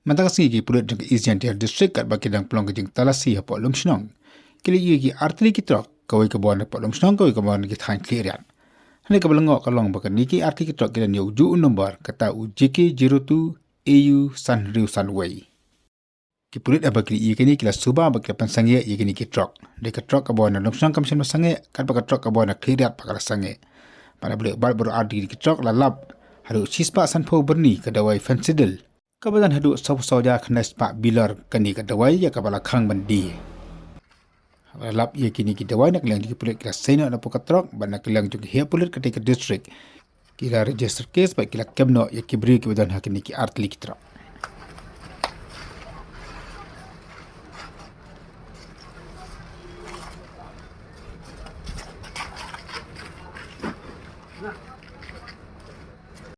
Mantang si ki pulit jeng isian dia distrik kat baki dang pelong kejeng talasi hapok lum snong. Kili ki artli ki trok kawai ke buan hapok lum snong kawai ke buan ki thain klirian. Hani ke belengok kalong baka niki artli ki trok kita ni ujuh nombor kata UJK 02 AU San Riu San Wei. Ki pulit apa kili kini kila suba baki lapan sange kini ki trok. Dia ke trok ke buan lum snong kam sen sange kat baka trok ke buan kliriat pakala sange. Pada boleh baru artli ki trok lalap Haduh sispa sanpo berni ke Dawai Phensydyl. Kabadan Haduh saw-sawja khanas Pak Bilor kani ke Dawai ya kabala khang bandi. Lap ye kini ki Dawai nak liang di pulit kila sena na poka trok ban nak liang juga hia pulit ketika distrik. Kila register case baik kila kemno ya kibri kabadan hakini ki artli ki trok.